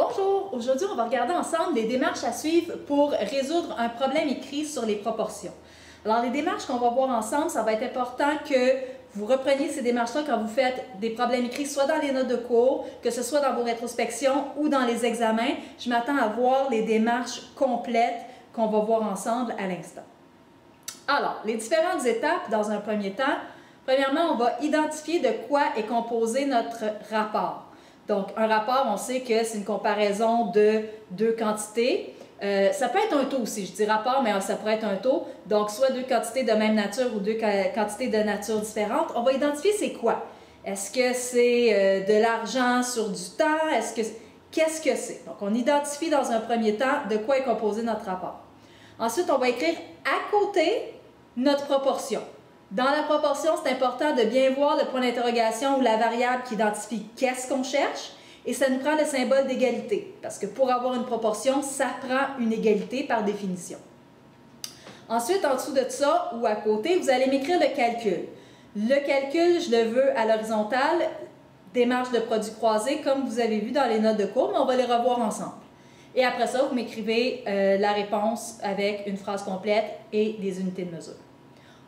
Bonjour! Aujourd'hui, on va regarder ensemble les démarches à suivre pour résoudre un problème écrit sur les proportions. Alors, les démarches qu'on va voir ensemble, ça va être important que vous repreniez ces démarches-là quand vous faites des problèmes écrits, soit dans les notes de cours, que ce soit dans vos rétrospections ou dans les examens. Je m'attends à voir les démarches complètes qu'on va voir ensemble à l'instant. Alors, les différentes étapes dans un premier temps. Premièrement, on va identifier de quoi est composé notre rapport. Donc, un rapport, on sait que c'est une comparaison de deux quantités. Ça peut être un taux aussi, je dis rapport, mais ça pourrait être un taux. Donc, soit deux quantités de même nature ou deux quantités de nature différente. On va identifier c'est quoi. Est-ce que c'est de l'argent sur du temps? Qu'est-ce que c'est? Donc, on identifie dans un premier temps de quoi est composé notre rapport. Ensuite, on va écrire à côté notre proportion. Dans la proportion, c'est important de bien voir le point d'interrogation ou la variable qui identifie qu'est-ce qu'on cherche et ça nous prend le symbole d'égalité parce que pour avoir une proportion, ça prend une égalité par définition. Ensuite, en dessous de ça ou à côté, vous allez m'écrire le calcul. Le calcul, je le veux à l'horizontale, démarche de produit croisé comme vous avez vu dans les notes de cours, mais on va les revoir ensemble. Et après ça, vous m'écrivez la réponse avec une phrase complète et des unités de mesure.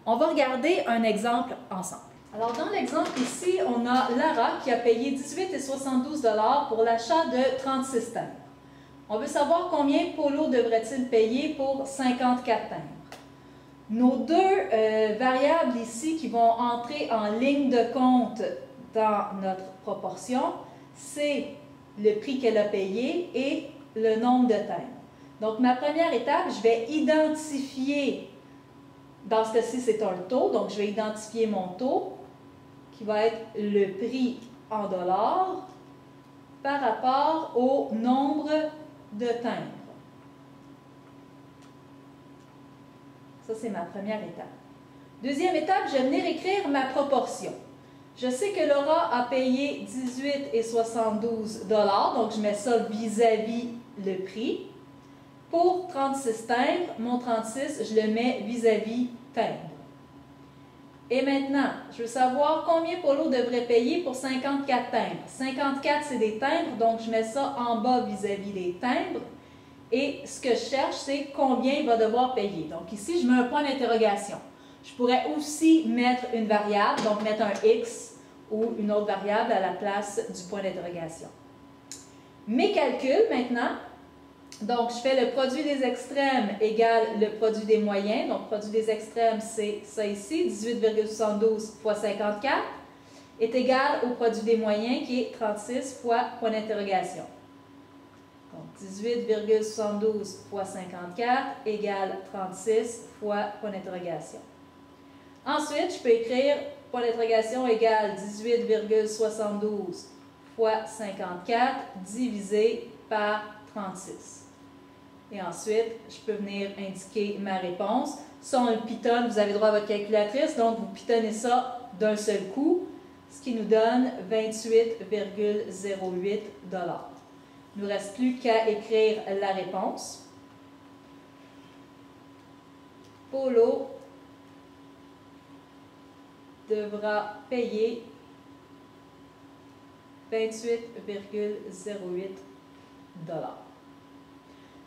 On va regarder un exemple ensemble. Alors, dans l'exemple ici, on a Lara qui a payé 18,72 $ pour l'achat de 36 timbres. On veut savoir combien Polo devrait-il payer pour 54 timbres. Nos deux variables ici qui vont entrer en ligne de compte dans notre proportion, c'est le prix qu'elle a payé et le nombre de timbres. Donc, ma première étape, je vais identifier. Dans ce cas-ci, c'est un taux, donc je vais identifier mon taux qui va être le prix en dollars par rapport au nombre de timbres. Ça, c'est ma première étape. Deuxième étape, je vais venir écrire ma proportion. Je sais que Laura a payé 18,72 $, donc je mets ça vis-à-vis le prix. Pour 36 timbres, mon 36, je le mets vis-à-vis timbres. Et maintenant, je veux savoir combien Polo devrait payer pour 54 timbres. 54, c'est des timbres, donc je mets ça en bas vis-à-vis les timbres. Et ce que je cherche, c'est combien il va devoir payer. Donc ici, je mets un point d'interrogation. Je pourrais aussi mettre une variable, donc mettre un X ou une autre variable à la place du point d'interrogation. Mes calculs maintenant. Donc, je fais le produit des extrêmes égale le produit des moyens. Donc, produit des extrêmes, c'est ça ici, 18,72 fois 54, est égal au produit des moyens qui est 36 fois point d'interrogation. Donc, 18,72 fois 54 égale 36 fois point d'interrogation. Ensuite, je peux écrire point d'interrogation égale 18,72 fois 54 divisé par 36. Et ensuite, je peux venir indiquer ma réponse. Ça, on le pitonne, vous avez droit à votre calculatrice, donc vous pitonnez ça d'un seul coup, ce qui nous donne 28,08 $. Il ne nous reste plus qu'à écrire la réponse. Polo devra payer 28,08 $.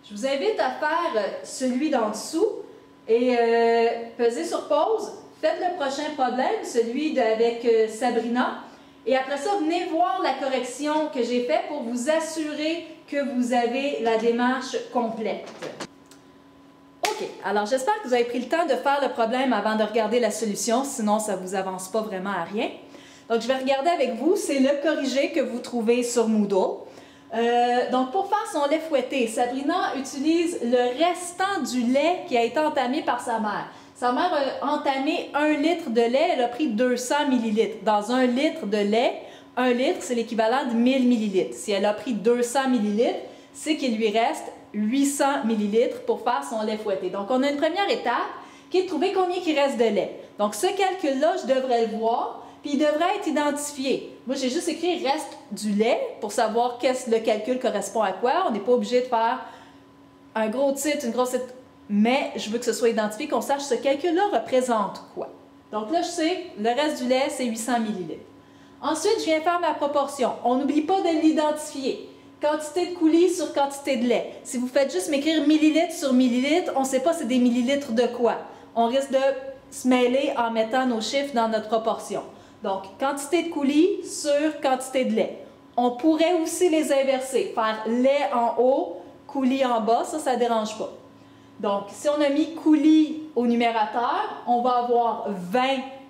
Je vous invite à faire celui d'en dessous et pesez sur pause. Faites le prochain problème, celui avec Sabrina. Et après ça, venez voir la correction que j'ai faite pour vous assurer que vous avez la démarche complète. OK, alors j'espère que vous avez pris le temps de faire le problème avant de regarder la solution, sinon ça ne vous avance pas vraiment à rien. Donc je vais regarder avec vous, c'est le corrigé que vous trouvez sur Moodle. Donc, pour faire son lait fouetté, Sabrina utilise le restant du lait qui a été entamé par sa mère. Sa mère a entamé 1 litre de lait, elle a pris 200 ml. Dans 1 litre de lait, 1 litre, c'est l'équivalent de 1000 ml. Si elle a pris 200 ml, c'est qu'il lui reste 800 ml pour faire son lait fouetté. Donc, on a une première étape qui est de trouver combien il reste de lait. Donc, ce calcul-là, je devrais le voir. Puis il devrait être identifié. Moi, j'ai juste écrit « reste du lait » pour savoir le calcul correspond à quoi. On n'est pas obligé de faire un gros titre, une grosse titre, mais je veux que ce soit identifié, qu'on sache ce calcul-là représente quoi. Donc là, je sais, le reste du lait, c'est 800 ml. Ensuite, je viens faire ma proportion. On n'oublie pas de l'identifier. quantité de coulis sur quantité de lait. Si vous faites juste m'écrire millilitres sur millilitres, on ne sait pas c'est des millilitres de quoi. On risque de se mêler en mettant nos chiffres dans notre proportion. Donc, quantité de coulis sur quantité de lait. On pourrait aussi les inverser, faire lait en haut, coulis en bas, ça ne dérange pas. Donc, si on a mis coulis au numérateur, on va avoir 20,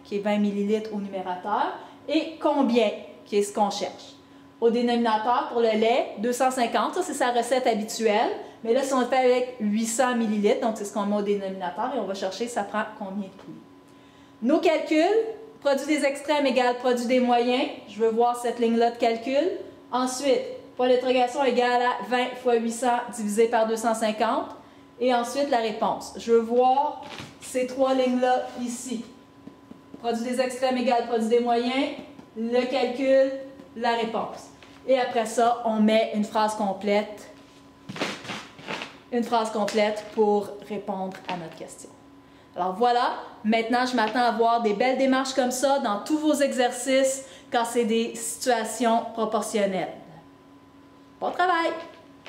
qui est 20 millilitres au numérateur, et combien, qui est ce qu'on cherche. Au dénominateur, pour le lait, 250, ça c'est sa recette habituelle, mais là, si on le fait avec 800 millilitres, donc c'est ce qu'on met au dénominateur, et on va chercher, ça prend combien de coulis. Nos calculs, produit des extrêmes égale produit des moyens, je veux voir cette ligne-là de calcul. Ensuite, point d'interrogation égale à 20 fois 800 divisé par 250. Et ensuite, la réponse. Je veux voir ces trois lignes-là ici. Produit des extrêmes égale produit des moyens, le calcul, la réponse. Et après ça, on met une phrase complète pour répondre à notre question. Alors voilà, maintenant je m'attends à voir des belles démarches comme ça dans tous vos exercices quand c'est des situations proportionnelles. Bon travail!